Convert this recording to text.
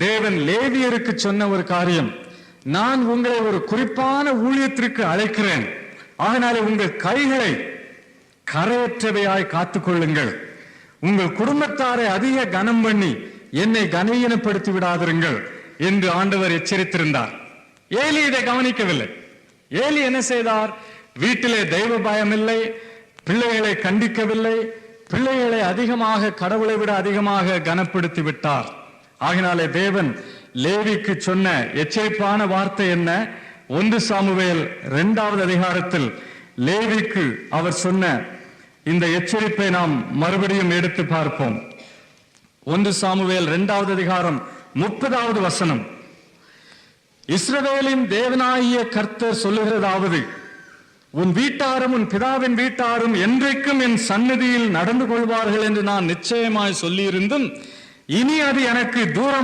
தேவன் லேவியருக்கு சொன்ன ஒரு காரியம், நான் உங்களை ஒரு குறிப்பான ஊழியத்திற்கு அழைக்கிறேன், அதனாலே உங்கள் கைகளை கரையற்றவையாய் காத்துக்கொள்ளுங்கள், உங்கள் குடும்பத்தாரை அதிக கனம் பண்ணி என்னை கனவீனப்படுத்தி விடாதிருங்கள் என்று ஆண்டவர் எச்சரித்திருந்தார். ஏலி இதை கவனிக்கவில்லை. ஏலி என்ன செய்தார்? வீட்டிலே தெய்வ பயம் இல்லை, பிள்ளைகளை கண்டிக்கவில்லை, பிள்ளைகளை அதிகமாக கடவுளை விட அதிகமாக கனப்படுத்தி விட்டார். ஆகினாலே தேவன் லேவிக்கு சொன்ன எச்சரிப்பான வார்த்தை என்ன? 1 சாமுவேல் 2வது அதிகாரத்தில் லேவிக்கு அவர் சொன்ன இந்த எச்சரிப்பை நாம் மறுபடியும் எடுத்து பார்ப்போம். 1 சாமுவேல் 2வது அதிகாரம் 30வது வசனம். இஸ்ரவேலின் தேவனாகிய கர்த்தர் சொல்லுகிறதாவது, உன் வீட்டாரும் உன் பிதாவின் வீட்டாரும் என்றைக்கும் என் சந்நிதியில் நடந்து கொள்வார்கள் என்று நான் நிச்சயமாய் சொல்லியிருந்தும் இனி அது எனக்கு தூரம்